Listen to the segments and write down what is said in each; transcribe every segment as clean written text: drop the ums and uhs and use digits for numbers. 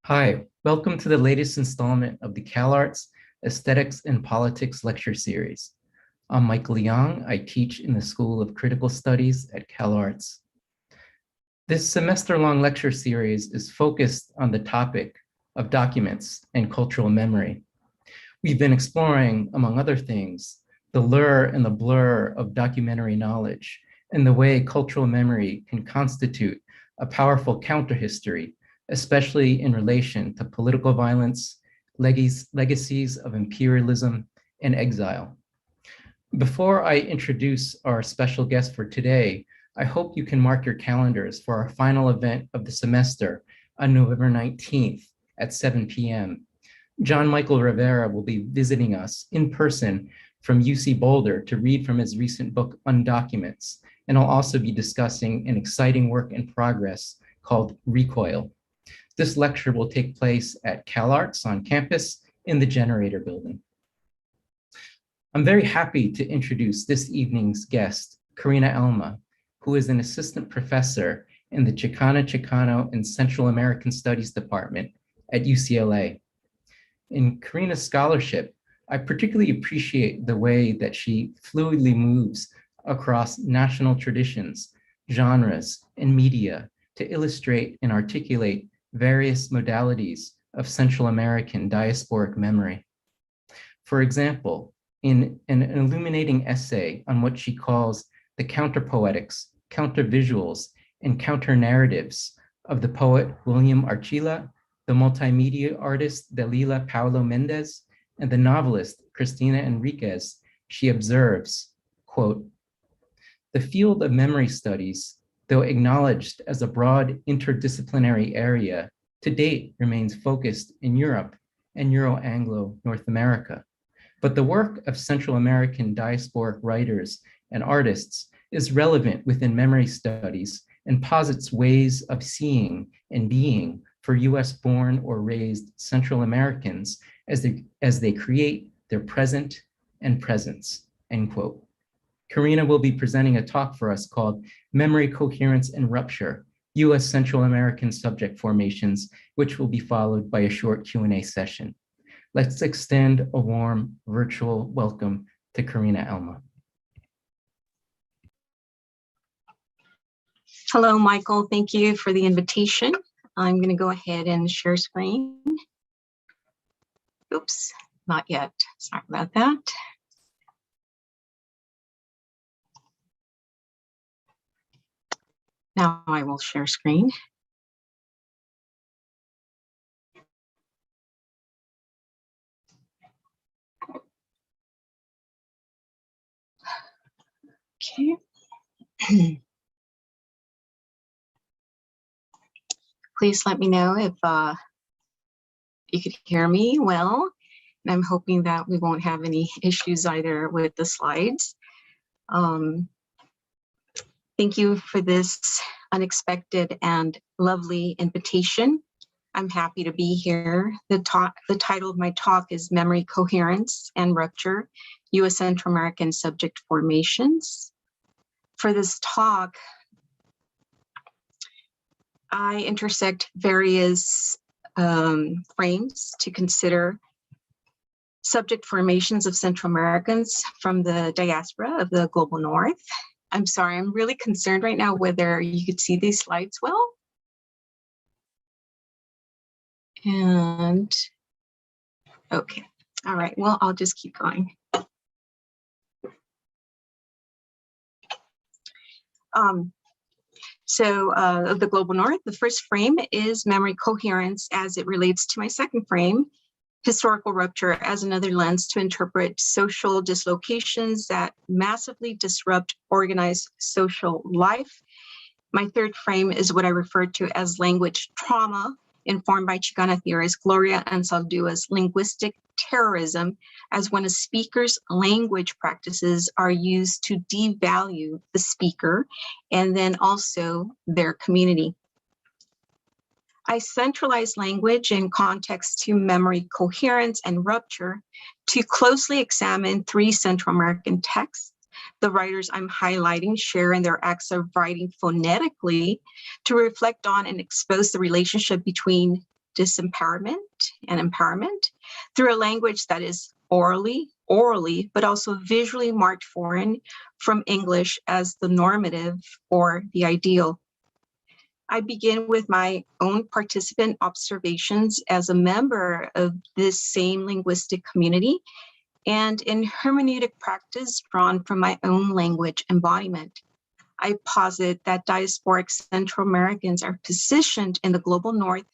Hi, welcome to the latest installment of the CalArts Aesthetics and Politics lecture series. I'm Michael Young. I teach in the School of Critical Studies at CalArts. This semester-long lecture series is focused on the topic of documents and cultural memory. We've been exploring, among other things, the lure and the blur of documentary knowledge and the way cultural memory can constitute a powerful counterhistory, especially in relation to political violence, legacies of imperialism, and exile. Before I introduce our special guest for today, I hope you can mark your calendars for our final event of the semester on November 19th at 7 p.m. John Michael Rivera will be visiting us in person from UC Boulder to read from his recent book, Undocuments, and I'll also be discussing an exciting work in progress called Recoil. This lecture will take place at CalArts on campus in the Generator Building. I'm very happy to introduce this evening's guest, Karina Alma, who is an assistant professor in the Chicana, Chicano, and Central American Studies Department at UCLA. In Karina's scholarship, I particularly appreciate the way that she fluidly moves across national traditions, genres, and media to illustrate and articulate various modalities of Central American diasporic memory. For example, in an illuminating essay on what she calls the counterpoetics, countervisuals, and counter-narratives of the poet William Archila, the multimedia artist Dalila Paulo Mendez, and the novelist Cristina Enriquez, she observes, quote, "The field of memory studies, though acknowledged as a broad interdisciplinary area, to date remains focused in Europe and Euro-Anglo North America. But the work of Central American diasporic writers and artists is relevant within memory studies and posits ways of seeing and being for US-born or raised Central Americans as they create their present and presence," end quote. Karina will be presenting a talk for us called Memory, Coherence, and Rupture, US Central American Subject Formations, which will be followed by a short Q&A session. Let's extend a warm virtual welcome to Karina Alma. Hello, Michael. Thank you for the invitation. I'm going to go ahead and share screen. Oops, not yet. Sorry about that. Now I will share screen. Okay. Please let me know if you could hear me well. And I'm hoping that we won't have any issues either with the slides. Thank you for this unexpected and lovely invitation. I'm happy to be here. The title of my talk is Memory, Coherence, and Rupture, U.S. Central American Subject Formations. For this talk, I intersect various frames to consider subject formations of Central Americans from the diaspora of the global North. I'm sorry, I'm really concerned right now whether you could see these slides well. And, okay, all right, well, I'll just keep going. Of the global North, the first frame is memory coherence as it relates to my second frame, historical rupture as another lens to interpret social dislocations that massively disrupt organized social life. My third frame is what I refer to as language trauma, informed by Chicana theorist Gloria Anzaldua's linguistic terrorism, as when a speaker's language practices are used to devalue the speaker and then also their community. I centralize language in context to memory coherence and rupture to closely examine three Central American texts. The writers I'm highlighting share in their acts of writing phonetically to reflect on and expose the relationship between disempowerment and empowerment through a language that is orally, but also visually marked foreign from English as the normative or the ideal. I begin with my own participant observations as a member of this same linguistic community and in hermeneutic practice drawn from my own language embodiment. I posit that diasporic Central Americans are positioned in the global North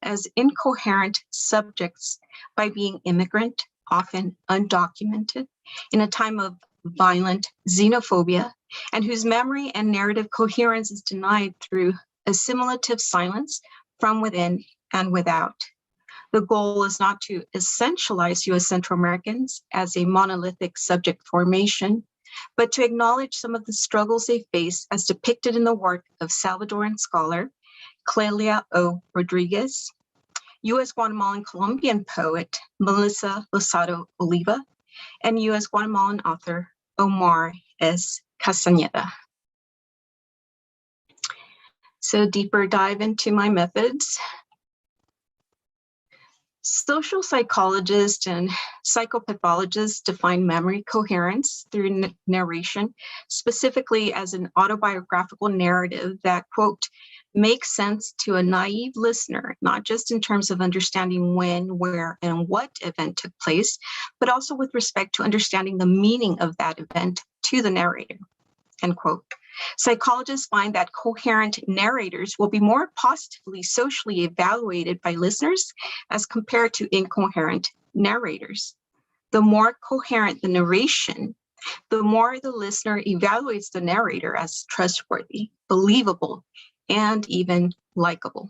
as incoherent subjects by being immigrant, often undocumented, in a time of violent xenophobia, and whose memory and narrative coherence is denied through assimilative silence from within and without. The goal is not to essentialize U.S. Central Americans as a monolithic subject formation, but to acknowledge some of the struggles they face as depicted in the work of Salvadoran scholar Clelia O. Rodriguez, U.S. Guatemalan Colombian poet Melissa Losado Oliva, and U.S. Guatemalan author Omar S. Castaneda. So deeper dive into my methods. Social psychologists and psychopathologists define memory coherence through narration, specifically as an autobiographical narrative that, quote, makes sense to a naive listener, not just in terms of understanding when, where, and what event took place, but also with respect to understanding the meaning of that event to the narrator, end quote. Psychologists find that coherent narrators will be more positively socially evaluated by listeners as compared to incoherent narrators. The more coherent the narration, the more the listener evaluates the narrator as trustworthy, believable, and even likable.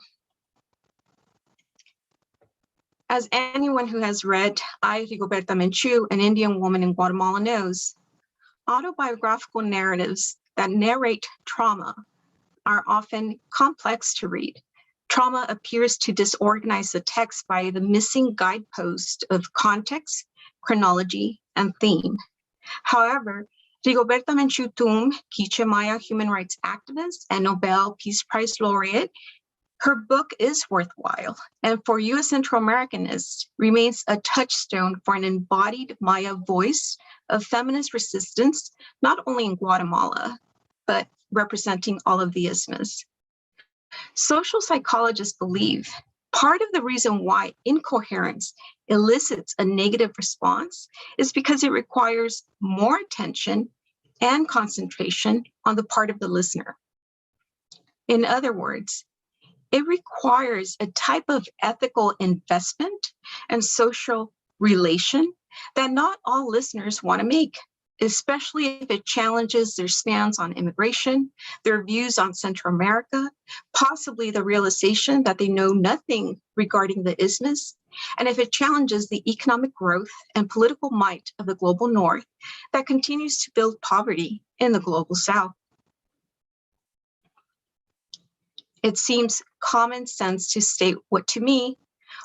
As anyone who has read I, Rigoberta Menchú, An Indian Woman in Guatemala knows, autobiographical narratives that narrate trauma are often complex to read. Trauma appears to disorganize the text by the missing guidepost of context, chronology, and theme. However, Rigoberta Menchú Tum, Quiche Maya human rights activist and Nobel Peace Prize laureate, her book is worthwhile, and for U.S. Central Americanists, remains a touchstone for an embodied Maya voice of feminist resistance, not only in Guatemala, but representing all of the isthmus. Social psychologists believe part of the reason why incoherence elicits a negative response is because it requires more attention and concentration on the part of the listener. In other words, it requires a type of ethical investment and social relation that not all listeners want to make, especially if it challenges their stance on immigration, their views on Central America, possibly the realization that they know nothing regarding the isthmus, and if it challenges the economic growth and political might of the global North that continues to build poverty in the global South. It seems common sense to state what, to me,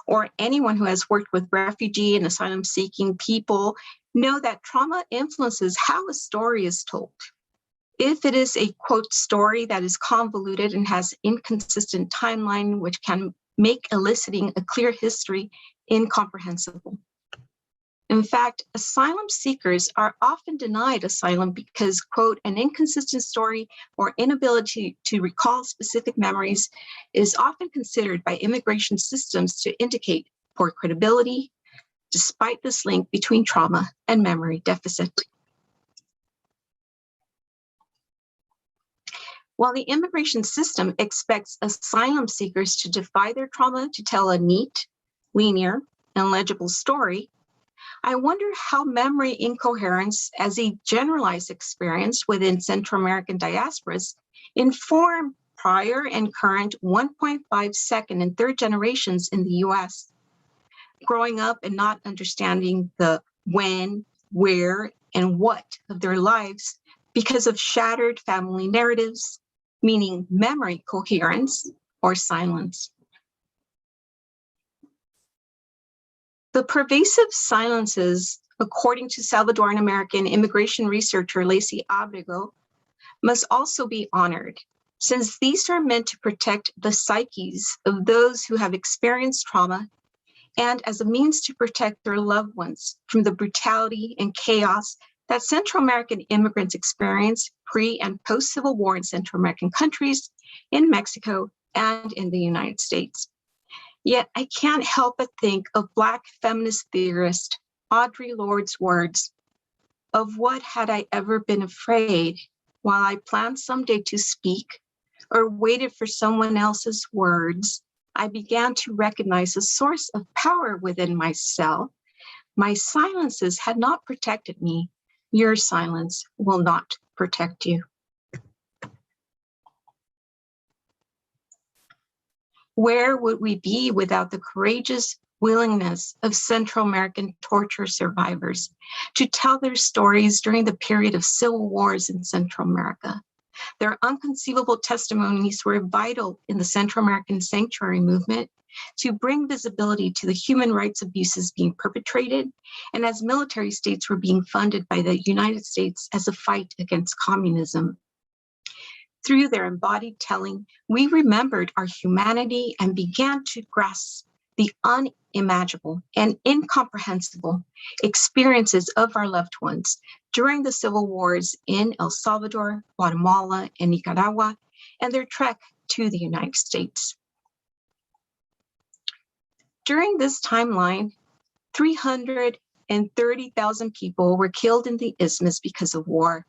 or anyone who has worked with refugee and asylum-seeking people, know that trauma influences how a story is told. If it is a, quote, story that is convoluted and has inconsistent timeline, which can make eliciting a clear history incomprehensible. In fact, asylum seekers are often denied asylum because, quote, an inconsistent story or inability to recall specific memories is often considered by immigration systems to indicate poor credibility, despite this link between trauma and memory deficit. While the immigration system expects asylum seekers to defy their trauma to tell a neat, linear, and legible story, I wonder how memory incoherence as a generalized experience within Central American diasporas inform prior and current 1.5 second and third generations in the US. Growing up and not understanding the when, where, and what of their lives because of shattered family narratives, meaning memory coherence or silence. The pervasive silences, according to Salvadoran American immigration researcher Lacey Abrego, must also be honored, Since these are meant to protect the psyches of those who have experienced trauma and as a means to protect their loved ones from the brutality and chaos that Central American immigrants experienced pre and post-Civil War in Central American countries, in Mexico, and in the United States. Yet I can't help but think of Black feminist theorist Audre Lorde's words, "Of what had I ever been afraid while I planned someday to speak or waited for someone else's words? I began to recognize a source of power within myself. My silences had not protected me. Your silence will not protect you." Where would we be without the courageous willingness of Central American torture survivors to tell their stories during the period of civil wars in Central America? Their unconceivable testimonies were vital in the Central American sanctuary movement to bring visibility to the human rights abuses being perpetrated, and as military states were being funded by the United States as a fight against communism. Through their embodied telling, we remembered our humanity and began to grasp the unimaginable and incomprehensible experiences of our loved ones during the civil wars in El Salvador, Guatemala, and Nicaragua, and their trek to the United States. During this timeline, 330,000 people were killed in the Isthmus because of war.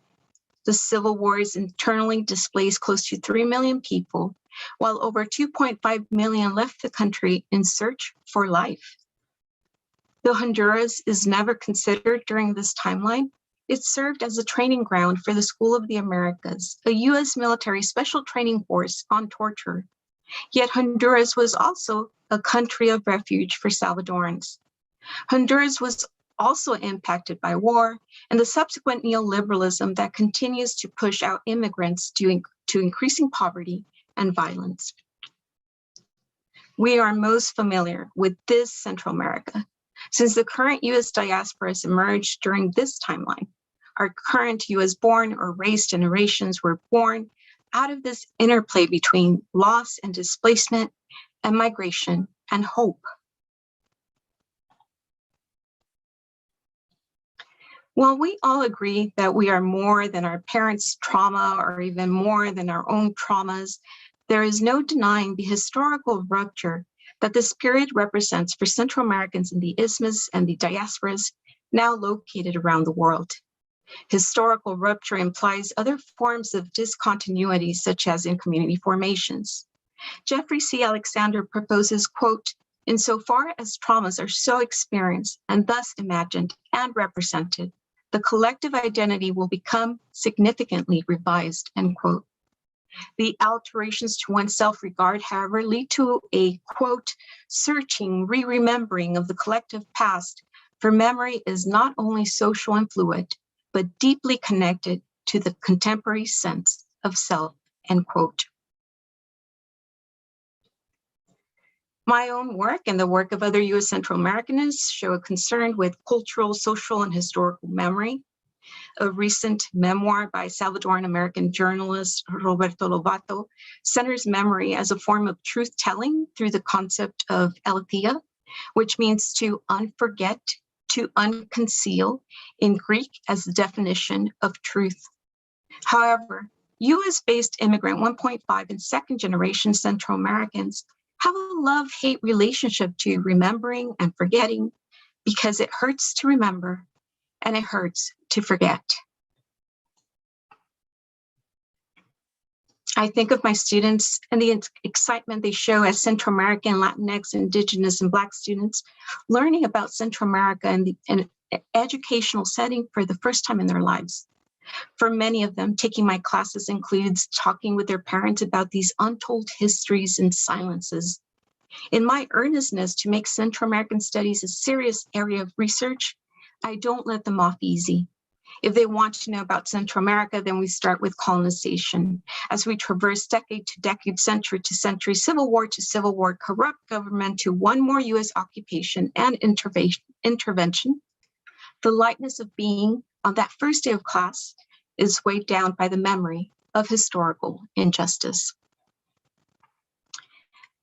The civil wars internally displaced close to 3 million people, while over 2.5 million left the country in search for life. Though Honduras is never considered during this timeline, it served as a training ground for the School of the Americas, a U.S. military special training force on torture. Yet Honduras was also a country of refuge for Salvadorans. Honduras was also impacted by war and the subsequent neoliberalism that continues to push out immigrants to increasing poverty and violence. We are most familiar with this Central America, since the current U.S. diaspora has emerged during this timeline. Our current U.S.-born or raised generations were born out of this interplay between loss and displacement and migration and hope. While we all agree that we are more than our parents' trauma or even more than our own traumas, there is no denying the historical rupture that this period represents for Central Americans in the Isthmus and the diasporas now located around the world. Historical rupture implies other forms of discontinuity, such as in community formations. Jeffrey C. Alexander proposes, quote, "Insofar as traumas are so experienced and thus imagined and represented, the collective identity will become significantly revised," end quote. The alterations to one's self-regard, however, lead to a, quote, "searching, re-remembering of the collective past, for memory is not only social and fluid, but deeply connected to the contemporary sense of self," end quote. My own work and the work of other U.S. Central Americanists show a concern with cultural, social, and historical memory. A recent memoir by Salvadoran American journalist Roberto Lobato centers memory as a form of truth-telling through the concept of aletheia, which means to unforget, to unconceal in Greek as the definition of truth. However, U.S.-based immigrant 1.5 and second generation Central Americans have a love-hate relationship to remembering and forgetting because it hurts to remember and it hurts to forget. I think of my students and the excitement they show as Central American, Latinx, Indigenous, and Black students learning about Central America in an educational setting for the first time in their lives. For many of them, taking my classes includes talking with their parents about these untold histories and silences. In my earnestness to make Central American studies a serious area of research, I don't let them off easy. If they want to know about Central America, then we start with colonization. As we traverse decade to decade, century to century, civil war to civil war, corrupt government to one more U.S. occupation and intervention, the lightness of being on that first day of class is weighed down by the memory of historical injustice.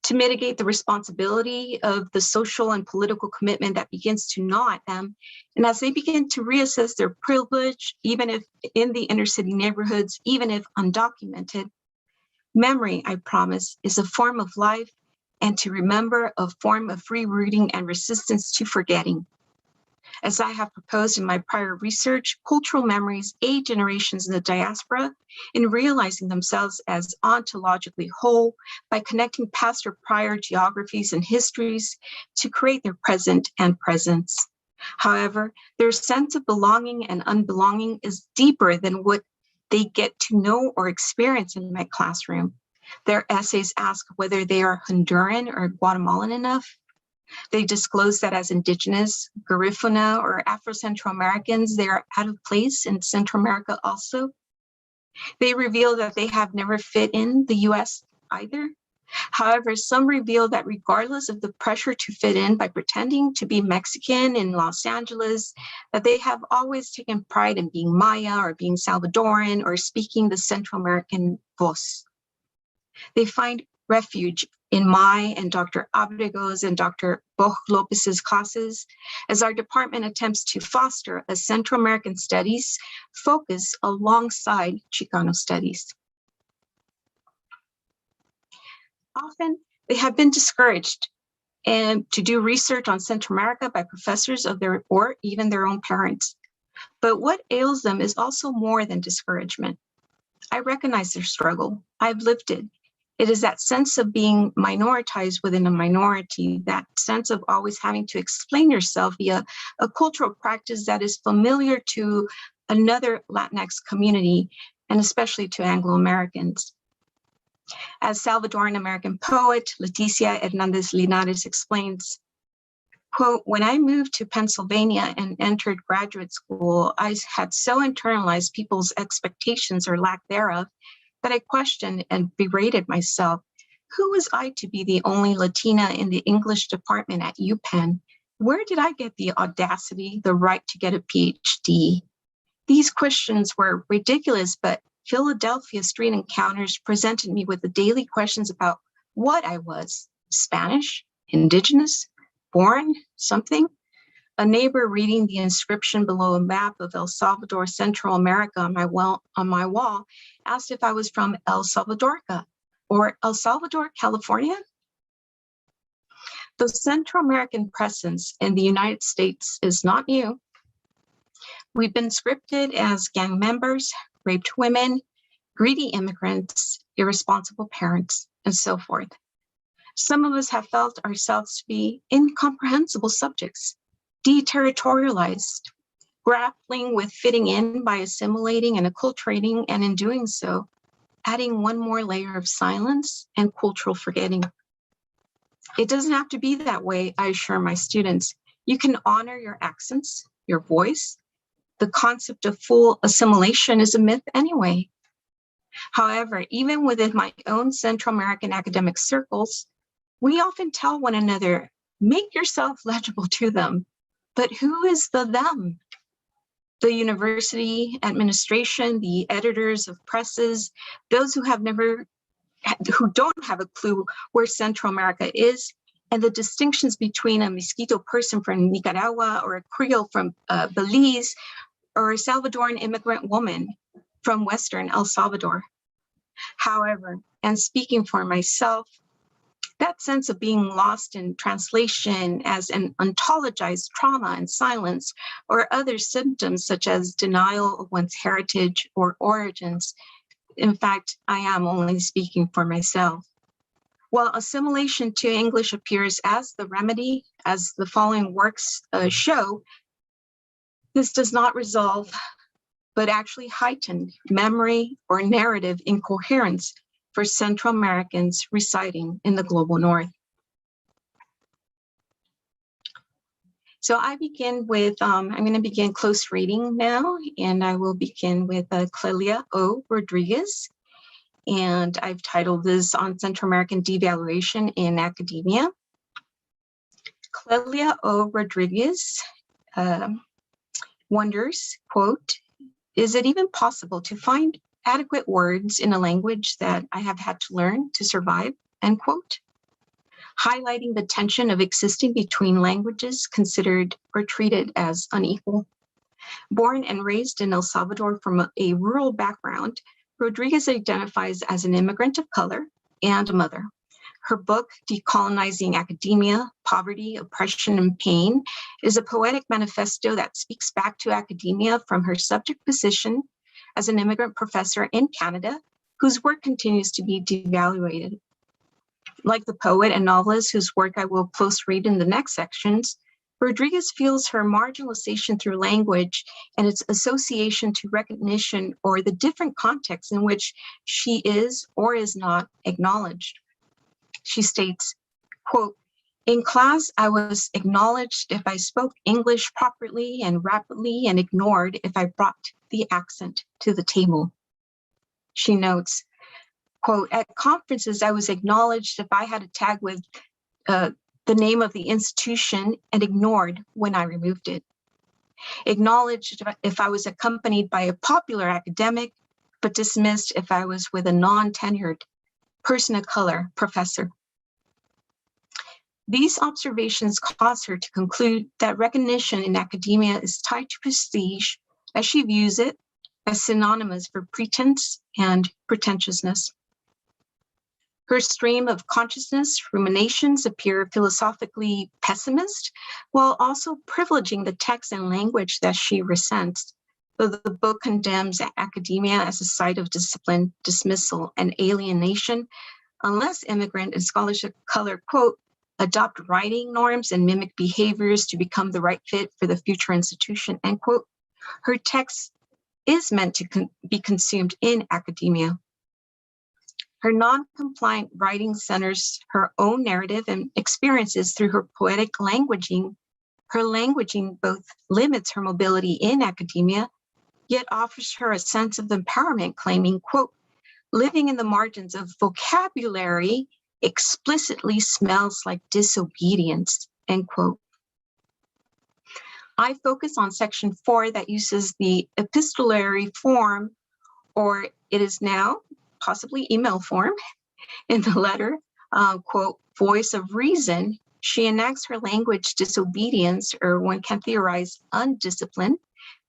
To mitigate the responsibility of the social and political commitment that begins to gnaw at them, and as they begin to reassess their privilege, even if in the inner city neighborhoods, even if undocumented, memory, I promise, is a form of life, and to remember a form of rerouting and resistance to forgetting. As I have proposed in my prior research, cultural memories aid generations in the diaspora in realizing themselves as ontologically whole by connecting past or prior geographies and histories to create their present and presence. However, their sense of belonging and unbelonging is deeper than what they get to know or experience in my classroom. Their essays ask whether they are Honduran or Guatemalan enough. They disclose that as Indigenous, Garifuna, or Afro-Central Americans, they are out of place in Central America also. They reveal that they have never fit in the U.S. either. However, some reveal that regardless of the pressure to fit in by pretending to be Mexican in Los Angeles, that they have always taken pride in being Maya or being Salvadoran or speaking the Central American voz. They find refuge in my and Dr. Abrego's and Dr. Boch Lopez's classes, as our department attempts to foster a Central American studies focus alongside Chicano studies. Often, they have been discouraged and to do research on Central America by professors of their or even their own parents. But what ails them is also more than discouragement. I recognize their struggle. I've lived it. It is that sense of being minoritized within a minority, that sense of always having to explain yourself via a cultural practice that is familiar to another Latinx community, and especially to Anglo-Americans. As Salvadoran American poet Leticia Hernandez Linares explains, quote, when I moved to Pennsylvania and entered graduate school, I had so internalized people's expectations or lack thereof that I questioned and berated myself. Who was I to be the only Latina in the English department at UPenn? Where did I get the audacity, the right to get a PhD? These questions were ridiculous, but Philadelphia street encounters presented me with the daily questions about what I was: Spanish, Indigenous, born, something. A neighbor reading the inscription below a map of El Salvador, Central America on my wall asked if I was from El Salvadorca or El Salvador, California. The Central American presence in the United States is not new. We've been scripted as gang members, raped women, greedy immigrants, irresponsible parents, and so forth. Some of us have felt ourselves to be incomprehensible subjects, deterritorialized, grappling with fitting in by assimilating and acculturating, and in doing so, adding one more layer of silence and cultural forgetting. It doesn't have to be that way, I assure my students. You can honor your accents, your voice. The concept of full assimilation is a myth anyway. However, even within my own Central American academic circles, we often tell one another, make yourself legible to them. But who is the them? The university administration, the editors of presses, those who don't have a clue where Central America is, and the distinctions between a Mosquito person from Nicaragua or a Creole from Belize, or a Salvadoran immigrant woman from Western El Salvador. However, and speaking for myself, that sense of being lost in translation as an ontologized trauma and silence, or other symptoms such as denial of one's heritage or origins. In fact, I am only speaking for myself. While assimilation to English appears as the remedy, as the following works show, this does not resolve, but actually heighten memory or narrative incoherence for Central Americans residing in the global North. So I begin with, I'm going to begin close reading now, and I will begin with Clelia O. Rodriguez. And I've titled this On Central American Devaluation in Academia. Clelia O. Rodriguez wonders, quote, is it even possible to find adequate words in a language that I have had to learn to survive, end quote. Highlighting the tension of existing between languages considered or treated as unequal. Born and raised in El Salvador from a rural background, Rodriguez identifies as an immigrant of color and a mother. Her book, Decolonizing Academia, Poverty, Oppression, and Pain, is a poetic manifesto that speaks back to academia from her subject position as an immigrant professor in Canada, whose work continues to be devaluated. Like the poet and novelist whose work I will close read in the next sections, Rodriguez feels her marginalization through language and its association to recognition or the different contexts in which she is or is not acknowledged. She states, quote, "In class, I was acknowledged if I spoke English properly and rapidly and ignored if I brought the accent to the table." She notes, quote, "At conferences, I was acknowledged if I had a tag with the name of the institution and ignored when I removed it. Acknowledged if I was accompanied by a popular academic, but dismissed if I was with a non-tenured person of color professor." These observations cause her to conclude that recognition in academia is tied to prestige, as she views it as synonymous for pretense and pretentiousness. Her stream of consciousness ruminations appear philosophically pessimist, while also privileging the text and language that she resents, though the book condemns academia as a site of discipline, dismissal, and alienation, unless immigrant and scholars of color, quote, "adopt writing norms and mimic behaviors to become the right fit for the future institution," end quote. Her text is meant to be consumed in academia. Her non-compliant writing centers her own narrative and experiences through her poetic languaging. Her languaging both limits her mobility in academia, yet offers her a sense of empowerment, claiming, quote, "living in the margins of vocabulary explicitly smells like disobedience," end quote. I focus on section 4 that uses the epistolary form, or it is now possibly email form, in the letter, quote, "voice of reason." She enacts her language disobedience, or one can theorize undiscipline,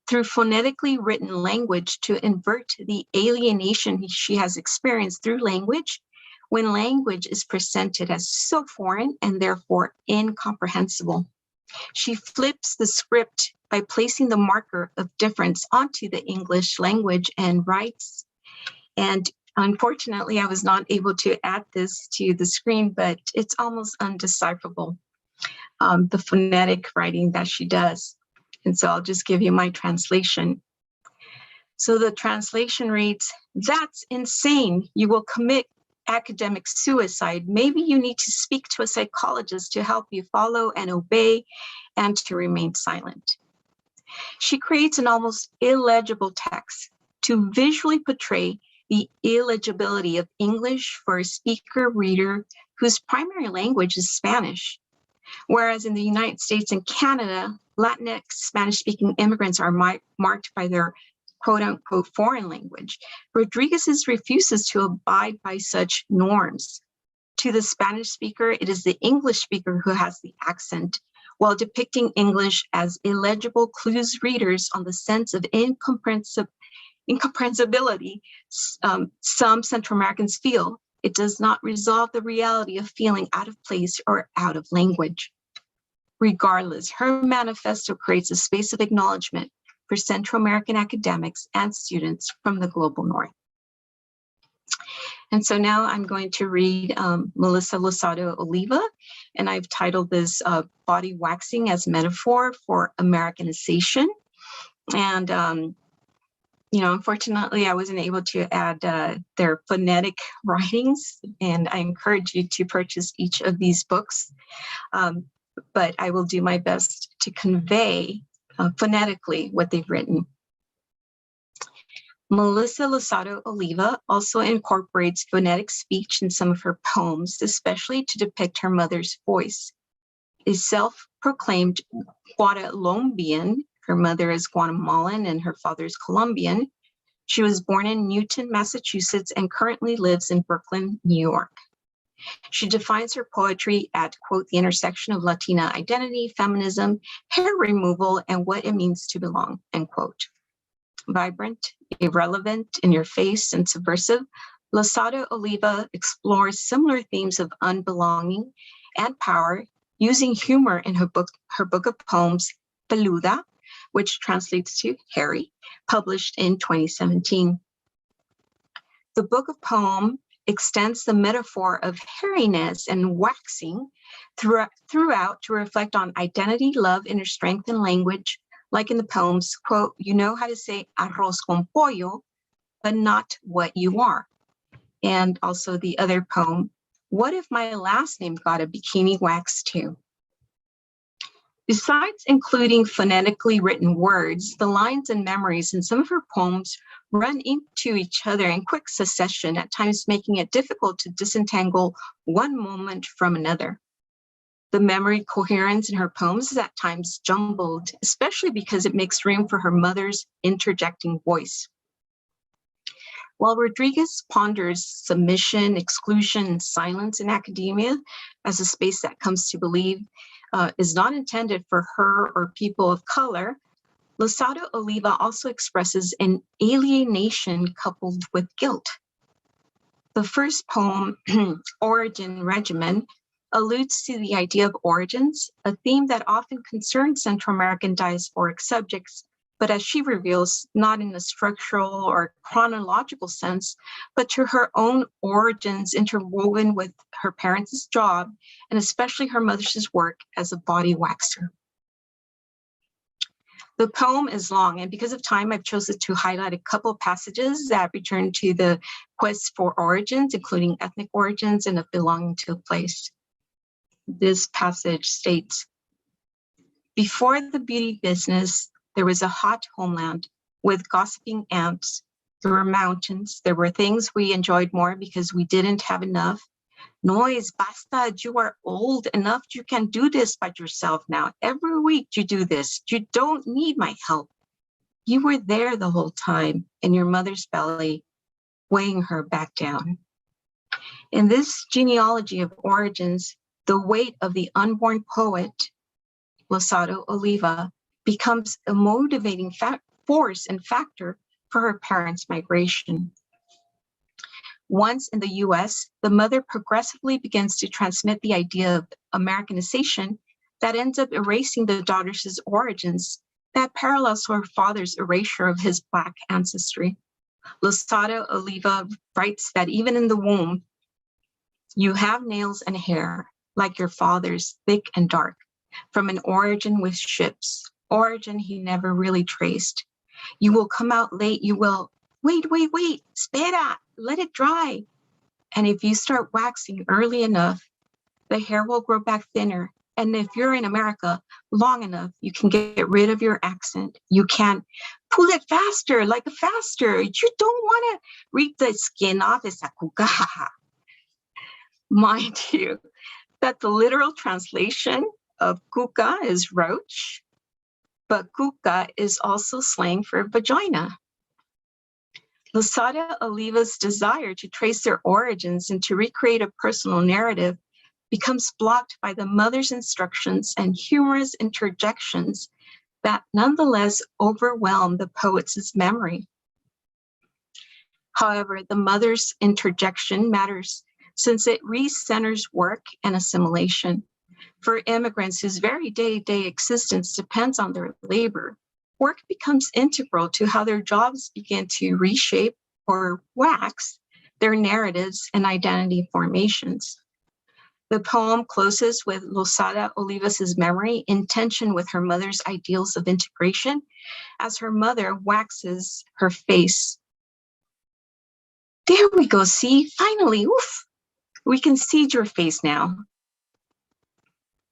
through phonetically written language to invert the alienation she has experienced through language when language is presented as so foreign and therefore incomprehensible. She flips the script by placing the marker of difference onto the English language and writes, and unfortunately, I was not able to add this to the screen, but it's almost undecipherable, the phonetic writing that she does. And so I'll just give you my translation. So the translation reads, "That's insane. You will commit academic suicide. Maybe you need to speak to a psychologist to help you follow and obey and to remain silent." She creates an almost illegible text to visually portray the illegibility of English for a speaker reader whose primary language is Spanish. Whereas in the United States and Canada, Latinx Spanish-speaking immigrants are marked by their quote-unquote foreign language, Rodriguez refuses to abide by such norms. To the Spanish speaker, it is the English speaker who has the accent, while depicting English as illegible clues readers on the sense of incomprehensibility some Central Americans feel. It does not resolve the reality of feeling out of place or out of language. Regardless, her manifesto creates a space of acknowledgement for Central American academics and students from the global north. And so now I'm going to read Melissa Losado Oliva, and I've titled this Body Waxing as Metaphor for Americanization. And unfortunately, I wasn't able to add their phonetic writings, and I encourage you to purchase each of these books. But I will do my best to convey phonetically what they've written. Melissa Losado Oliva also incorporates phonetic speech in some of her poems, especially to depict her mother's voice. A self-proclaimed Guadeloupean, her mother is Guatemalan and her father is Colombian. She was born in Newton, Massachusetts, and currently lives in Brooklyn, New York. She defines her poetry at, quote, the intersection of Latina identity, feminism, hair removal, and what it means to belong, end quote. Vibrant, irrelevant, in your face, and subversive, Losada Oliva explores similar themes of unbelonging and power, using humor in her book of poems, Peluda, which translates to hairy, published in 2017. The book of poem extends the metaphor of hairiness and waxing throughout to reflect on identity, love, inner strength, and language, like in the poems, quote, you know how to say arroz con pollo, but not what you are. And also the other poem, what if my last name got a bikini wax too? Besides including phonetically written words, the lines and memories in some of her poems run into each other in quick succession, at times making it difficult to disentangle one moment from another. The memory coherence in her poems is at times jumbled, especially because it makes room for her mother's interjecting voice. While Rodriguez ponders submission, exclusion, and silence in academia as a space that comes to believe is not intended for her or people of color, Losada Oliva also expresses an alienation coupled with guilt. The first poem, Origin Regimen, alludes to the idea of origins, a theme that often concerns Central American diasporic subjects, but as she reveals, not in a structural or chronological sense, but to her own origins interwoven with her parents' job, and especially her mother's work as a body waxer. The poem is long, and because of time, I've chosen to highlight a couple passages that return to the quest for origins, including ethnic origins and of belonging to a place. This passage states, before the beauty business, there was a hot homeland with gossiping ants. There were mountains. There were things we enjoyed more because we didn't have enough. Noise, basta, you are old enough. You can do this by yourself now. Every week you do this. You don't need my help. You were there the whole time in your mother's belly, weighing her back down. In this genealogy of origins, the weight of the unborn poet, Losada Oliva, becomes a motivating force and factor for her parents' migration. Once in the U.S., the mother progressively begins to transmit the idea of Americanization that ends up erasing the daughter's origins, that parallels her father's erasure of his Black ancestry. Losada Oliva writes that even in the womb, you have nails and hair like your father's, thick and dark, from an origin with ships, origin he never really traced. You will come out late, you will, wait, espera, let it dry. And if you start waxing early enough, the hair will grow back thinner. And if you're in America long enough, you can get rid of your accent. You can pull it faster, like faster. You don't want to rip the skin off esa cuca. Mind you, that the literal translation of cuca is roach, but cuca is also slang for vagina. Losada Oliva's desire to trace their origins and to recreate a personal narrative becomes blocked by the mother's instructions and humorous interjections that nonetheless overwhelm the poet's memory. However, the mother's interjection matters since it recenters work and assimilation. For immigrants whose very day-to-day existence depends on their labor, work becomes integral to how their jobs begin to reshape or wax their narratives and identity formations. The poem closes with Losada Oliva's memory in tension with her mother's ideals of integration as her mother waxes her face. There we go, see, finally, oof, we can see your face now.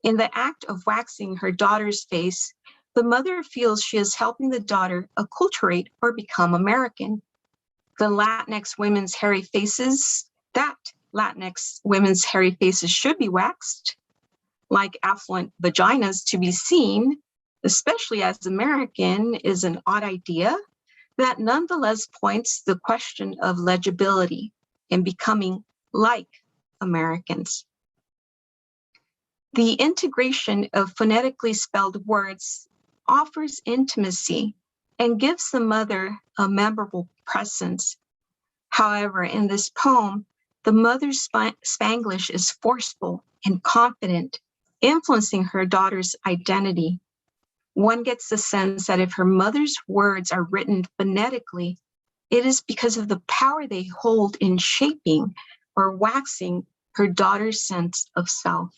In the act of waxing her daughter's face, the mother feels she is helping the daughter acculturate or become American. The Latinx women's hairy faces, should be waxed, like affluent vaginas to be seen, especially as American is an odd idea. that nonetheless points the question of legibility and becoming like Americans. The integration of phonetically spelled words offers intimacy and gives the mother a memorable presence. However, in this poem, the mother's Spanglish is forceful and confident, influencing her daughter's identity. One gets the sense that if her mother's words are written phonetically, it is because of the power they hold in shaping or waxing her daughter's sense of self.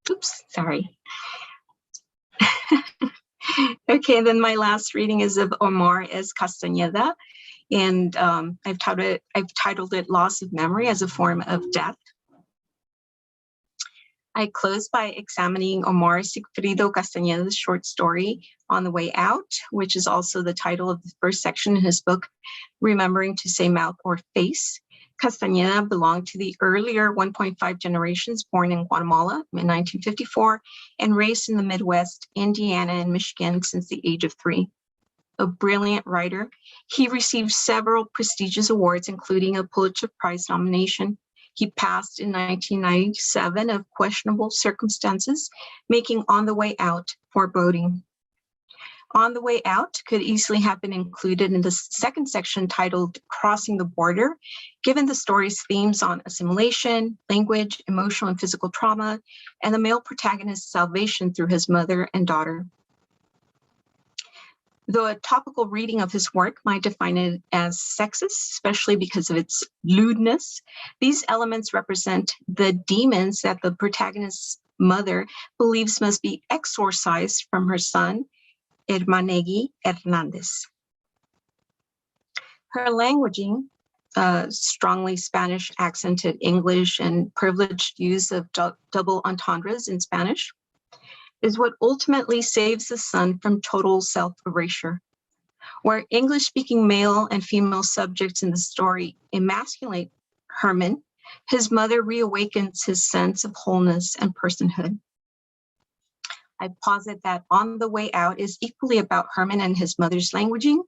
Oops, sorry. Okay, and then my last reading is of Omar as Castaneda, and I've titled it Loss of Memory as a Form of Death. I close by examining Omar Sigfrido Castaneda's short story, On the Way Out, which is also the title of the first section in his book, Remembering to Say Mouth or Face. Castaneda belonged to the earlier 1.5 generations born in Guatemala in 1954 and raised in the Midwest, Indiana, and Michigan since the age of 3. A brilliant writer, he received several prestigious awards, including a Pulitzer Prize nomination. He passed in 1997 of questionable circumstances, making On the Way Out foreboding. On the Way Out could easily have been included in the second section titled Crossing the Border, given the story's themes on assimilation, language, emotional and physical trauma, and the male protagonist's salvation through his mother and daughter. Though a topical reading of his work might define it as sexist, especially because of its lewdness, these elements represent the demons that the protagonist's mother believes must be exorcised from her son, Hermanegui Hernandez. Her languaging, strongly Spanish accented English and privileged use of double entendres in Spanish, is what ultimately saves the son from total self-erasure. Where English-speaking male and female subjects in the story emasculate Herman, his mother reawakens his sense of wholeness and personhood. I posit that On the Way Out is equally about Herman and his mother's languaging,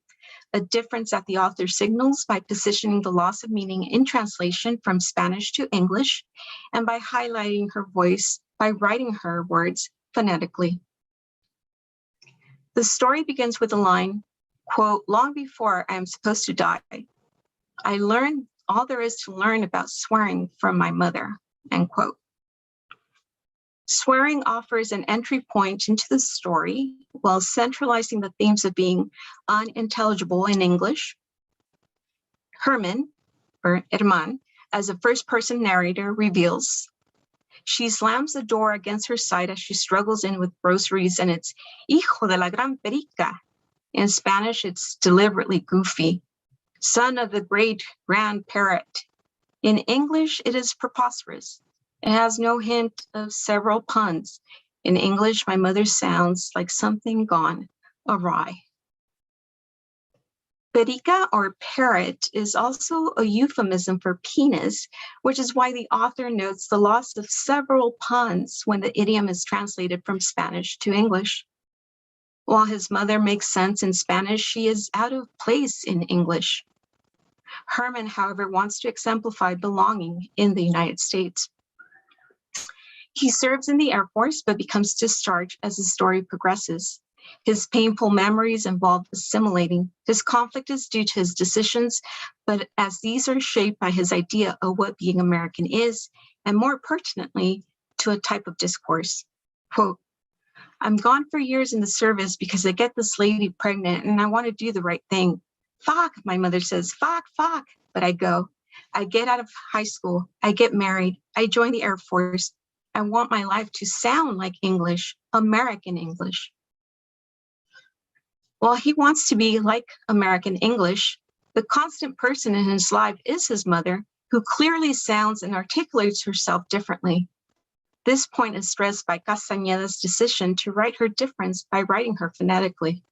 a difference that the author signals by positioning the loss of meaning in translation from Spanish to English, and by highlighting her voice by writing her words phonetically. The story begins with a line, quote, "Long before I am supposed to die, I learned all there is to learn about swearing from my mother," end quote. Swearing offers an entry point into the story while centralizing the themes of being unintelligible in English. Herman, or Herman, as a first-person narrator reveals, she slams the door against her side as she struggles in with groceries, and it's hijo de la gran perica. In Spanish, it's deliberately goofy. Son of the great grand parrot. In English, it is preposterous. It has no hint of several puns. In English, my mother sounds like something gone awry. Perica, or parrot, is also a euphemism for penis, which is why the author notes the loss of several puns when the idiom is translated from Spanish to English. While his mother makes sense in Spanish, she is out of place in English. Herman, however, wants to exemplify belonging in the United States. He serves in the Air Force, but becomes discharged as the story progresses. His painful memories involve assimilating. His conflict is due to his decisions, but as these are shaped by his idea of what being American is, and more pertinently, to a type of discourse. Quote, "I'm gone for years in the service because I get this lady pregnant and I want to do the right thing. Fuck," my mother says, fuck, but I go. I get out of high school, I get married, I join the Air Force. I want my life to sound like English, American English. While he wants to be like American English, the constant person in his life is his mother, who clearly sounds and articulates herself differently. This point is stressed by Castaneda's decision to write her difference by writing her phonetically.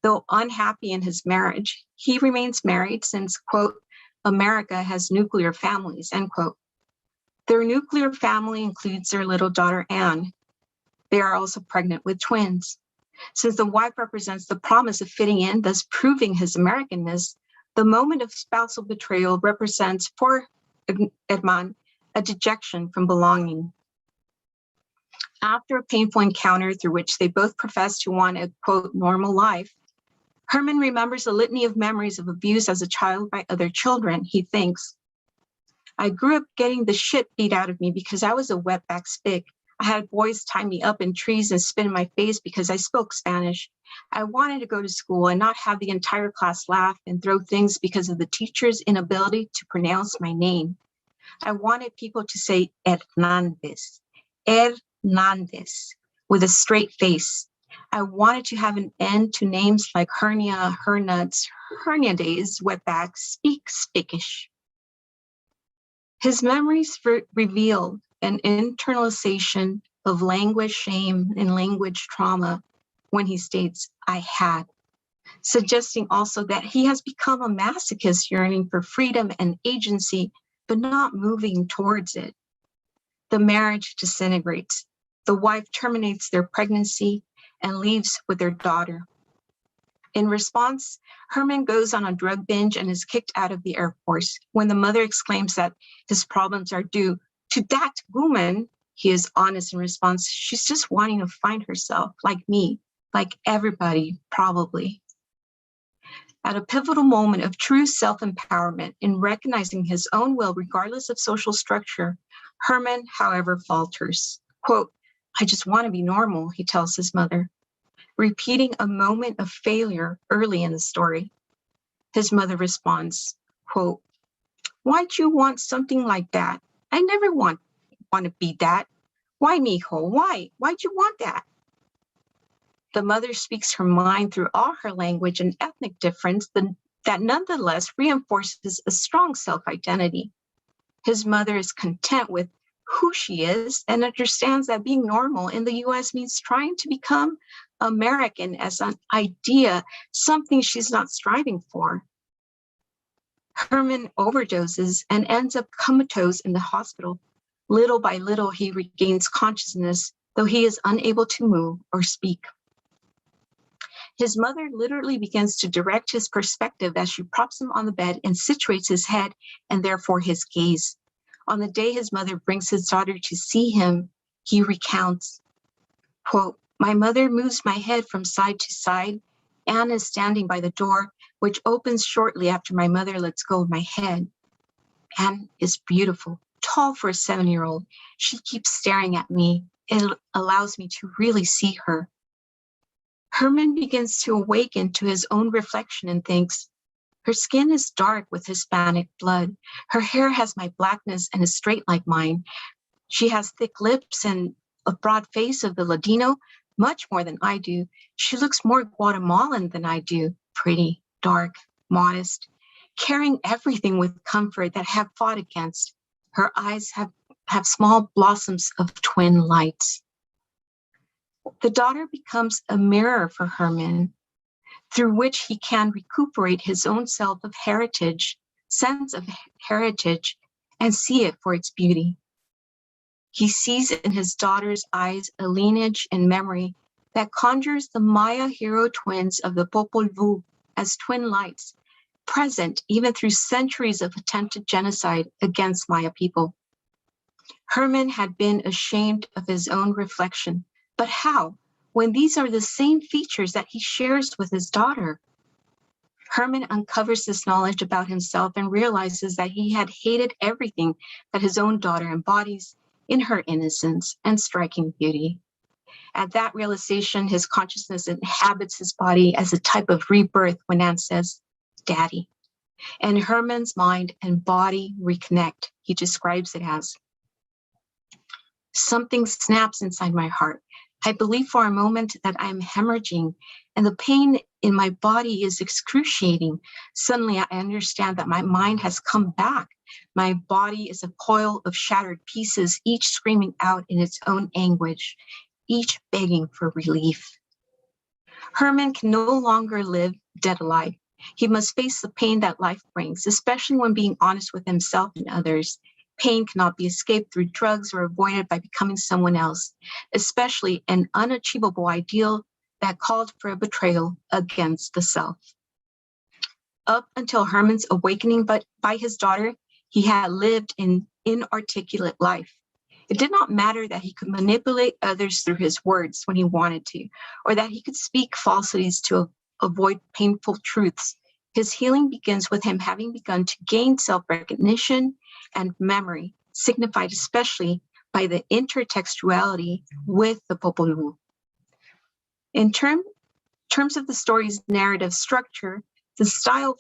Though unhappy in his marriage, he remains married since, quote, "America has nuclear families," end quote. Their nuclear family includes their little daughter, Anne. They are also pregnant with twins. Since the wife represents the promise of fitting in, thus proving his Americanness, the moment of spousal betrayal represents for Herman a dejection from belonging. After a painful encounter through which they both profess to want a, quote, normal life, Herman remembers a litany of memories of abuse as a child by other children. He thinks, I grew up getting the shit beat out of me because I was a wetback spick. I had boys tie me up in trees and spit in my face because I spoke Spanish. I wanted to go to school and not have the entire class laugh and throw things because of the teacher's inability to pronounce my name. I wanted people to say Hernandez, Hernandez, with a straight face. I wanted to have an end to names like hernia, hernuts, hernia days, wetback, speak, spickish. His memories reveal an internalization of language shame and language trauma when he states, I had, suggesting also that he has become a masochist yearning for freedom and agency, but not moving towards it. The marriage disintegrates. The wife terminates their pregnancy and leaves with their daughter. In response, Herman goes on a drug binge and is kicked out of the Air Force. When the mother exclaims that his problems are due to that woman, he is honest in response. She's just wanting to find herself, like me, like everybody, probably. At a pivotal moment of true self-empowerment in recognizing his own will, regardless of social structure, Herman, however, falters. Quote, I just want to be normal, he tells his mother, repeating a moment of failure early in the story. His mother responds, quote, why'd you want something like that? I never want to be that. Why, mijo? Why? Why'd you want that? The mother speaks her mind through all her language and ethnic difference that nonetheless reinforces a strong self-identity. His mother is content with who she is and understands that being normal in the U.S. means trying to become American as an idea, something she's not striving for. Herman overdoses and ends up comatose in the hospital. Little by little, he regains consciousness, though he is unable to move or speak. His mother literally begins to direct his perspective as she props him on the bed and situates his head and therefore his gaze. On the day his mother brings his daughter to see him, he recounts, quote, my mother moves my head from side to side. Anne is standing by the door, which opens shortly after my mother lets go of my head. Anne is beautiful, tall for a 7-year-old. She keeps staring at me. It allows me to really see her. Herman begins to awaken to his own reflection and thinks, her skin is dark with Hispanic blood. Her hair has my blackness and is straight like mine. She has thick lips and a broad face of the Ladino, much more than I do. She looks more Guatemalan than I do, pretty, dark, modest, carrying everything with comfort that I have fought against. Her eyes have small blossoms of twin lights. The daughter becomes a mirror for Herman, through which he can recuperate his own sense of heritage, and see it for its beauty. He sees in his daughter's eyes a lineage and memory that conjures the Maya hero twins of the Popol Vuh as twin lights, present even through centuries of attempted genocide against Maya people. Herman had been ashamed of his own reflection, but how, when these are the same features that he shares with his daughter? Herman uncovers this knowledge about himself and realizes that he had hated everything that his own daughter embodies in her innocence and striking beauty. At that realization, his consciousness inhabits his body as a type of rebirth when Anne says, Daddy. And Herman's mind and body reconnect. He describes it as, something snaps inside my heart. I believe for a moment that I'm hemorrhaging and the pain in my body is excruciating. Suddenly I understand that my mind has come back. My body is a coil of shattered pieces, each screaming out in its own anguish, each begging for relief. Herman can no longer live dead alive. He must face the pain that life brings, especially when being honest with himself and others. Pain cannot be escaped through drugs or avoided by becoming someone else, especially an unachievable ideal that called for a betrayal against the self. Up until Herman's awakening by his daughter, he had lived an inarticulate life. It did not matter that he could manipulate others through his words when he wanted to, or that he could speak falsities to avoid painful truths. His healing begins with him having begun to gain self-recognition and memory, signified especially by the intertextuality with the Popol Vuh. In terms of the story's narrative structure, the style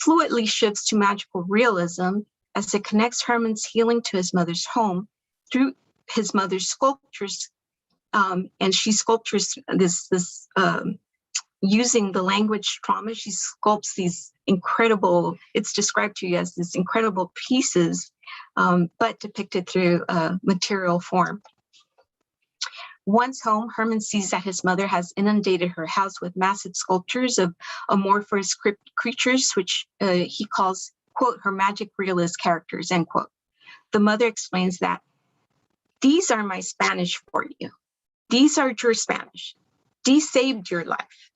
fluidly shifts to magical realism as it connects Herman's healing to his mother's home through his mother's sculptures, and she sculptures this using the language trauma. She sculpts these incredible, it's described to you as these incredible pieces, but depicted through material form. Once home, Herman sees that his mother has inundated her house with massive sculptures of amorphous creatures, which he calls, quote, her magic realist characters, end quote. The mother explains that these are my Spanish for you. These are your Spanish. These saved your life.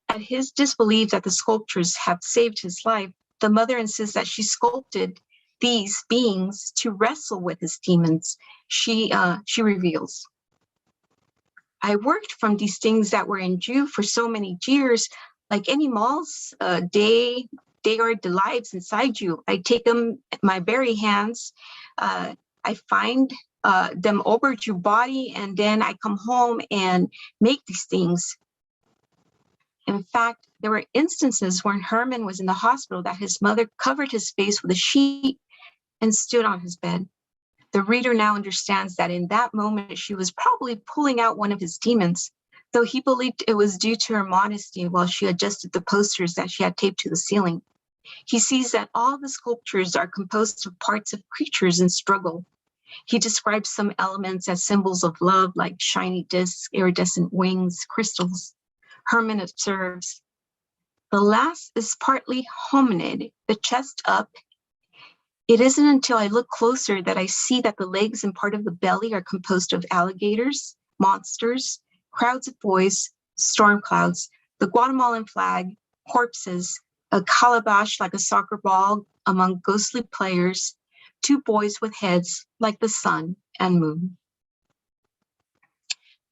At his disbelief that the sculptures have saved his life, the mother insists that she sculpted these beings to wrestle with his demons. She reveals, I worked from these things that were in you for so many years, like any moths, they are the lives inside you. I take them, my very hands, I find them over your body, and then I come home and make these things. In fact, there were instances when Herman was in the hospital that his mother covered his face with a sheet and stood on his bed. The reader now understands that in that moment, she was probably pulling out one of his demons, though he believed it was due to her modesty while she adjusted the posters that she had taped to the ceiling. He sees that all the sculptures are composed of parts of creatures in struggle. He describes some elements as symbols of love, like shiny discs, iridescent wings, crystals. Herman observes, the last is partly hominid, the chest up. It isn't until I look closer that I see that the legs and part of the belly are composed of alligators, monsters, crowds of boys, storm clouds, the Guatemalan flag, corpses, a calabash like a soccer ball among ghostly players, two boys with heads like the sun and moon.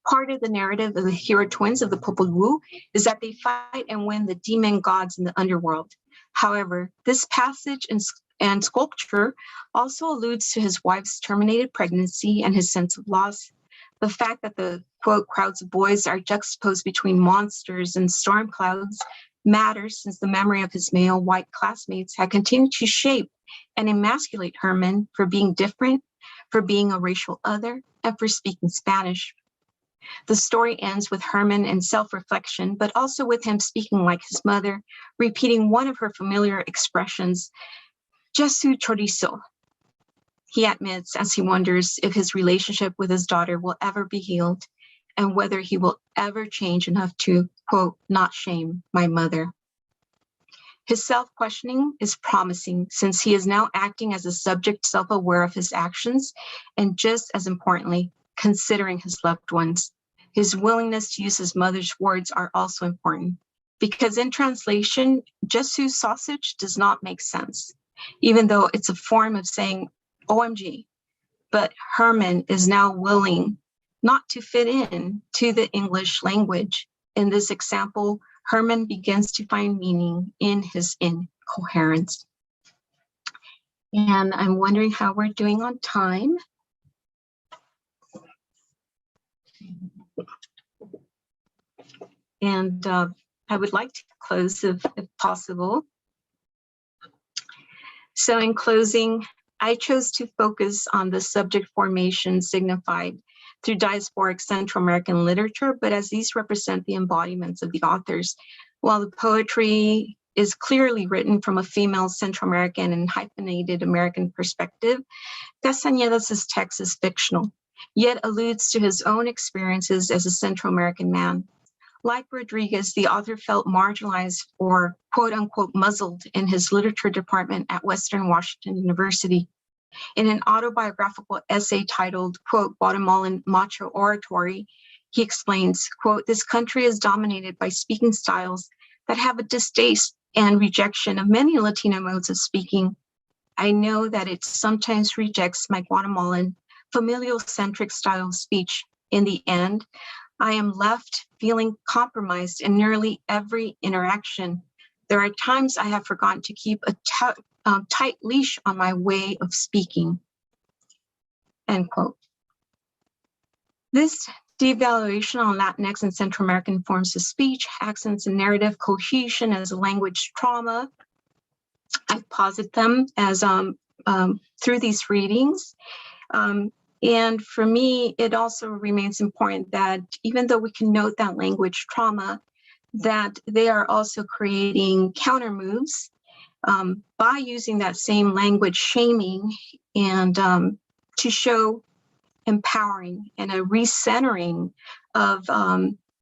Part of the narrative of the hero twins of the Popol Vuh is that they fight and win the demon gods in the underworld. However, this passage and sculpture also alludes to his wife's terminated pregnancy and his sense of loss. The fact that the, quote, crowds of boys are juxtaposed between monsters and storm clouds matters since the memory of his male white classmates had continued to shape and emasculate Herman for being different, for being a racial other, and for speaking Spanish. The story ends with Herman in self-reflection, but also with him speaking like his mother, repeating one of her familiar expressions, Jesu chorizo. He admits as he wonders if his relationship with his daughter will ever be healed and whether he will ever change enough to, quote, not shame my mother. His self-questioning is promising since he is now acting as a subject self-aware of his actions and, just as importantly, considering his loved ones. His willingness to use his mother's words are also important because in translation, Jesu sausage does not make sense, even though it's a form of saying OMG. But Herman is now willing not to fit in to the English language. In this example, Herman begins to find meaning in his incoherence. And I'm wondering how we're doing on time. And I would like to close if possible. So in closing, I chose to focus on the subject formation signified through diasporic Central American literature, but as these represent the embodiments of the authors, while the poetry is clearly written from a female Central American and hyphenated American perspective, Castaneda's text is fictional, yet alludes to his own experiences as a Central American man. Like Rodriguez, the author felt marginalized or quote unquote muzzled in his literature department at Western Washington University. In an autobiographical essay titled, quote, Guatemalan Macho Oratory, he explains, quote, "This country is dominated by speaking styles that have a distaste and rejection of many Latino modes of speaking. I know that it sometimes rejects my Guatemalan familial-centric style of speech. In the end, I am left feeling compromised in nearly every interaction. There are times I have forgotten to keep a tight leash on my way of speaking," end quote. This devaluation on Latinx and Central American forms of speech, accents, and narrative cohesion as a language trauma. I posit them as through these readings. And for me, it also remains important that even though we can note that language trauma, that they are also creating counter moves by using that same language shaming and to show empowering and a recentering of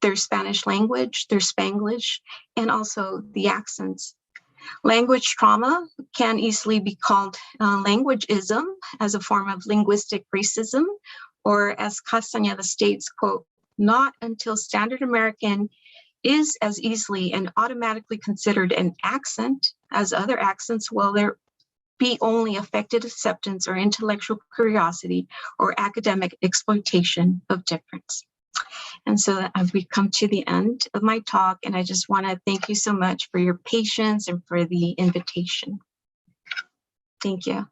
their Spanish language, their Spanglish, and also the accents. Language trauma can easily be called languageism as a form of linguistic racism, or as Castaneda states, quote, "Not until Standard American is as easily and automatically considered an accent as other accents will there be only affected acceptance or intellectual curiosity or academic exploitation of difference." And so as we come to the end of my talk, and I just want to thank you so much for your patience and for the invitation. Thank you.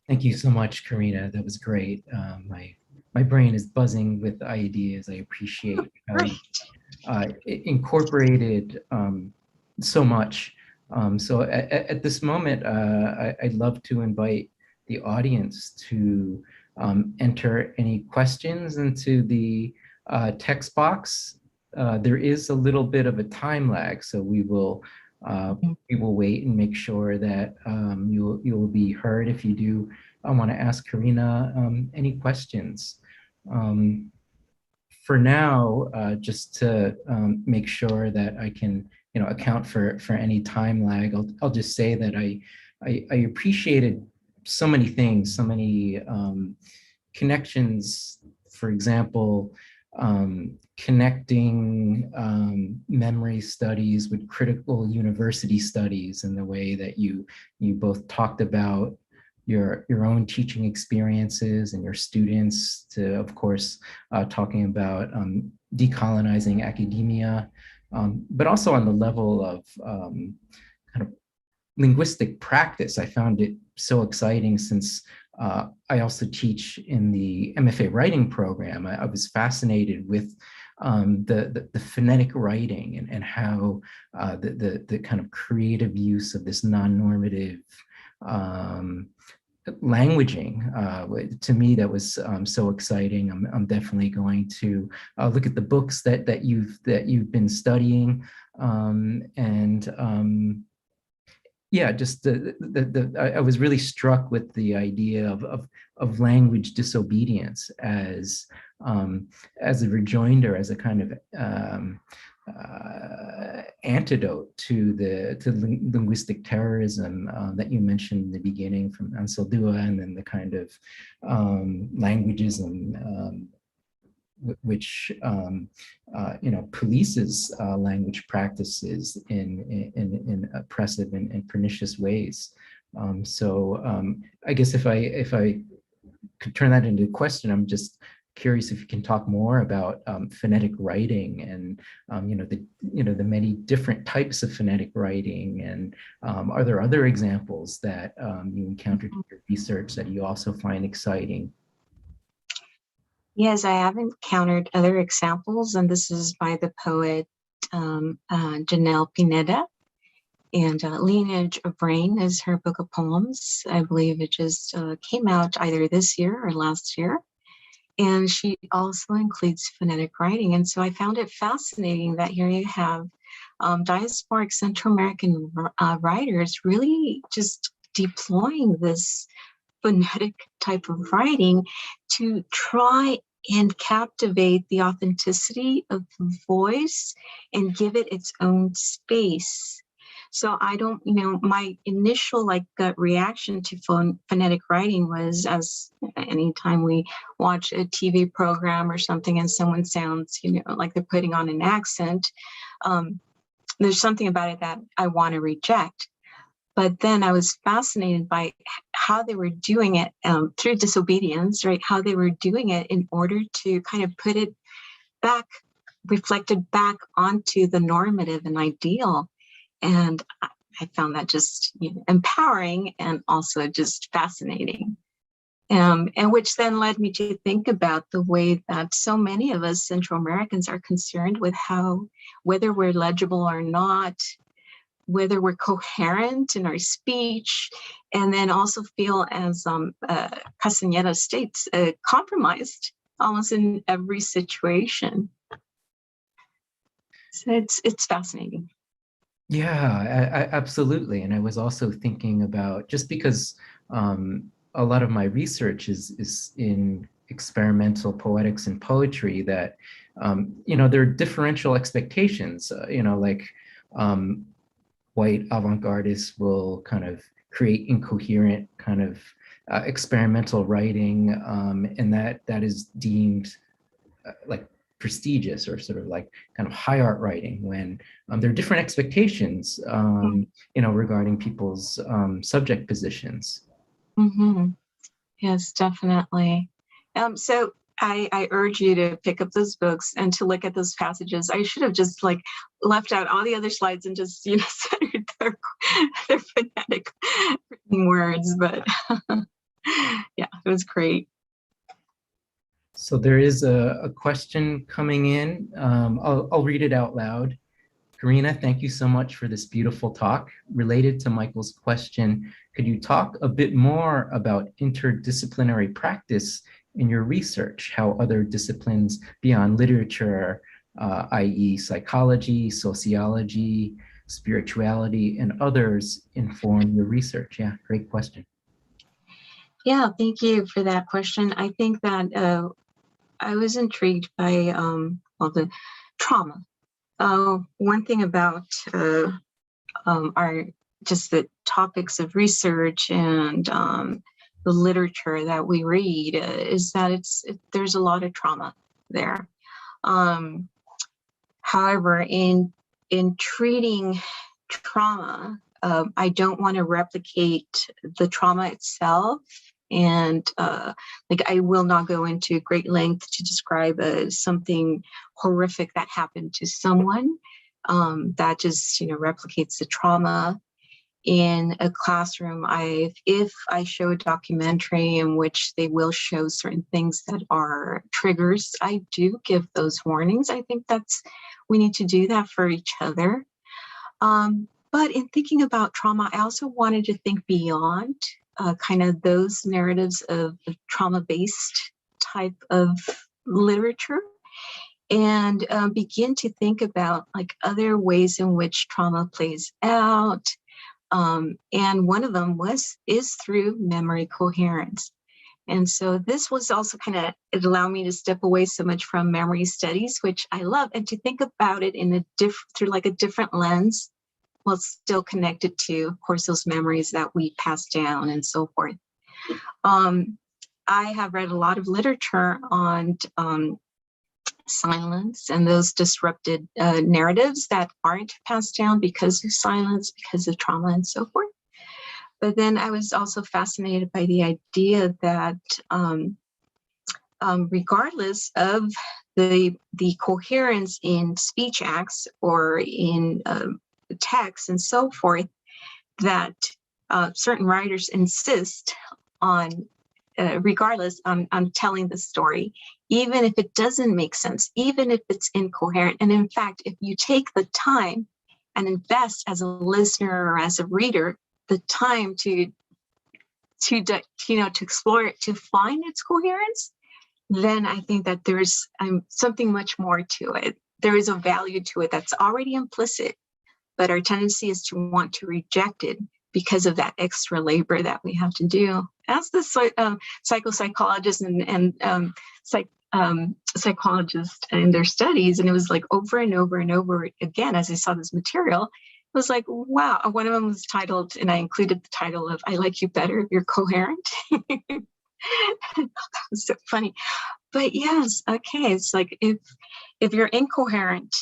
Thank you so much, Karina. That was great. My brain is buzzing with ideas. I appreciate how it incorporated so much. So at this moment, I'd love to invite the audience to enter any questions into the text box. There is a little bit of a time lag, so we will wait and make sure that you will be heard if you do want to ask Karina any questions. For now, just to make sure that I can account for any time lag, I'll just say that I appreciated so many things, so many connections. For example, connecting memory studies with critical university studies, in the way that you both talked about your own teaching experiences and your students, to, of course, talking about decolonizing academia, but also on the level of kind of linguistic practice. I found it so exciting, since I also teach in the MFA writing program. I was fascinated with the phonetic writing and how the kind of creative use of this non-normative languaging. To me, that was so exciting. I'm definitely going to look at the books that you've been studying, and yeah, just I was really struck with the idea of language disobedience as a rejoinder, as a kind of antidote to linguistic terrorism that you mentioned in the beginning from Ansel-Dua, and then the kind of languagism which polices language practices in oppressive and pernicious ways. So I guess if I could turn that into a question, I'm just curious if you can talk more about phonetic writing and the many different types of phonetic writing, and are there other examples that you encountered in your research that you also find exciting? Yes, I have encountered other examples, and this is by the poet Janelle Pineda, and Lineage of Rain is her book of poems. I believe it just came out either this year or last year. And she also includes phonetic writing. And so I found it fascinating that here you have diasporic Central American writers really just deploying this phonetic type of writing to try and captivate the authenticity of the voice and give it its own space. So I don't, my initial like gut reaction to phonetic writing was, as anytime we watch a TV program or something and someone sounds, like they're putting on an accent, there's something about it that I want to reject. But then I was fascinated by how they were doing it through disobedience, right? How they were doing it in order to kind of put it back, reflected back onto the normative and ideal. And I found that just empowering and also just fascinating. And which then led me to think about the way that so many of us Central Americans are concerned with whether we're legible or not, whether we're coherent in our speech, and then also feel, as Castaneda states, compromised almost in every situation. So it's fascinating. Yeah, absolutely. And I was also thinking about, just because a lot of my research is in experimental poetics and poetry, that there are differential expectations. White avant-gardists will kind of create incoherent kind of experimental writing, and that is deemed like prestigious, or sort of like kind of high art writing, when there are different expectations, regarding people's subject positions. Mm-hmm. Yes, definitely. So I urge you to pick up those books and to look at those passages. I should have just like left out all the other slides and just centered their phonetic words, but yeah, it was great. So there is a question coming in. I'll read it out loud. Karina, thank you so much for this beautiful talk. Related to Michael's question, could you talk a bit more about interdisciplinary practice in your research, how other disciplines beyond literature, i.e. psychology, sociology, spirituality, and others inform your research? Yeah, great question. Yeah, thank you for that question. I think that I was intrigued by the trauma. One thing about just the topics of research and the literature that we read is that there's a lot of trauma there. However, in treating trauma, I don't want to replicate the trauma itself. And I will not go into great length to describe something horrific that happened to someone that just replicates the trauma. In a classroom, if I show a documentary in which they will show certain things that are triggers, I do give those warnings. I think we need to do that for each other. But in thinking about trauma, I also wanted to think beyond kind of those narratives of trauma-based type of literature, and begin to think about like other ways in which trauma plays out. And one of them is through memory coherence. And so this was also it allowed me to step away so much from memory studies, which I love, and to think about it in through like a different lens, while still connected to, of course, those memories that we pass down and so forth. I have read a lot of literature on silence and those disrupted narratives that aren't passed down because of silence, because of trauma and so forth. But then I was also fascinated by the idea that regardless of the coherence in speech acts or in text and so forth, that certain writers insist on, regardless, on telling the story, even if it doesn't make sense, even if it's incoherent. And in fact, if you take the time and invest as a listener or as a reader, the time to explore it, to find its coherence, then I think that there's something much more to it. There is a value to it that's already implicit, but our tendency is to want to reject it because of that extra labor that we have to do. As the psychopsychologist and psychologists in their studies, and it was like over and over and over again, as I saw this material, it was like, wow. One of them was titled, and I included the title of "I Like You Better If You're Coherent." That was so funny. But yes, okay. It's like if you're incoherent,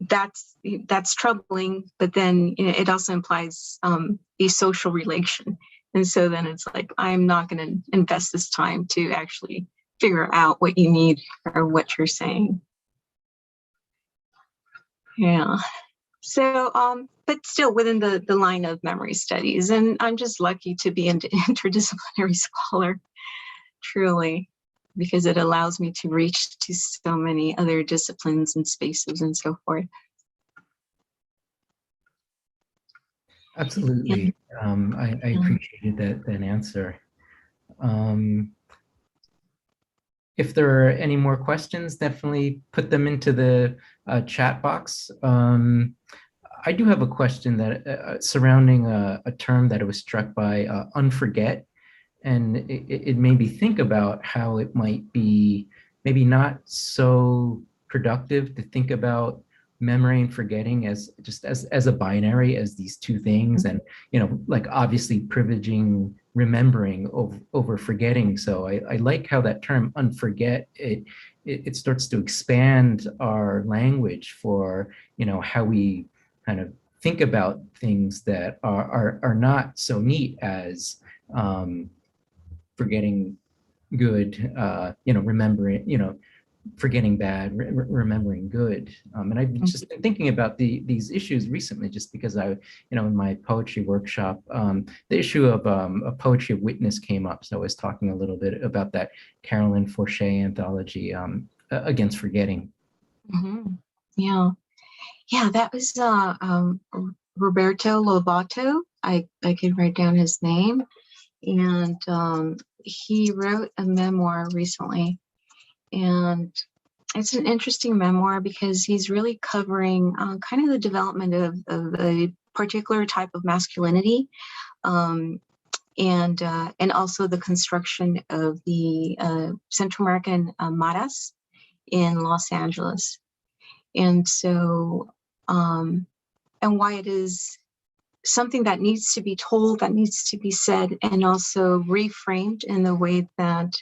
that's troubling. But then it also implies a social relation, and so then it's like, I'm not going to invest this time to actually figure out what you need or what you're saying. Yeah. So, but still within the line of memory studies, and I'm just lucky to be an interdisciplinary scholar, truly, because it allows me to reach to so many other disciplines and spaces and so forth. Absolutely. I appreciated that answer. If there are any more questions, definitely put them into the chat box. I do have a question that surrounding a term that was struck by unforget, and it made me think about how it might be maybe not so productive to think about memory and forgetting as just as a binary, as these two things, and like obviously privileging remembering over forgetting. So I like how that term unforget, it starts to expand our language for how we kind of think about things that are not so neat as forgetting good, remembering, forgetting bad, remembering good. And I've just been thinking about these issues recently, just because in my poetry workshop, the issue of a poetry of witness came up. So I was talking a little bit about that Carolyn Forche anthology, Against Forgetting. Mm-hmm. Yeah. Yeah, that was Roberto Lobato. I could write down his name. And he wrote a memoir recently. And it's an interesting memoir because he's really covering kind of the development of a particular type of masculinity, and also the construction of the Central American Maras in Los Angeles. And so, and why it is something that needs to be told, that needs to be said, and also reframed in the way that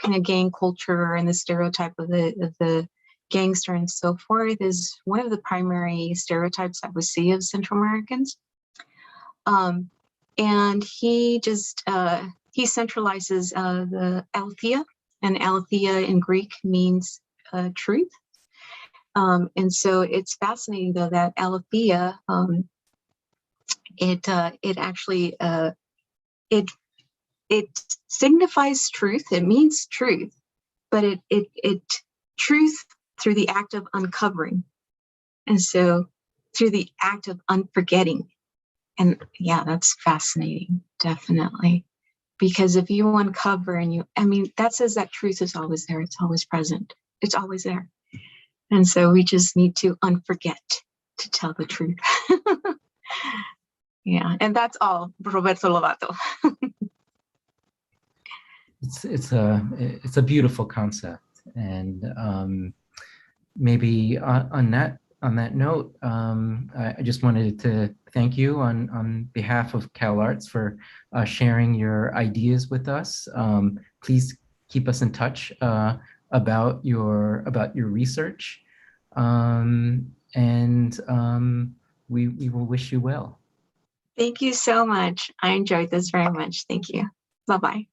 kind of gang culture and the stereotype of the gangster and so forth is one of the primary stereotypes that we see of Central Americans. And he just, he centralizes the aletheia, and aletheia in Greek means truth. And so it's fascinating, though, that aletheia, it actually it signifies truth. It means truth, but it truth through the act of uncovering, and so through the act of unforgetting. And yeah, that's fascinating, definitely, because if you uncover and that says that truth is always there. It's always present. It's always there. And so we just need to unforget to tell the truth. Yeah, and that's all, Roberto Lobato. It's a beautiful concept, and maybe on that note, I just wanted to thank you on behalf of CalArts for sharing your ideas with us. Please keep us in touch about your research, and we will wish you well. Thank you so much. I enjoyed this very much. Thank you. Bye-bye.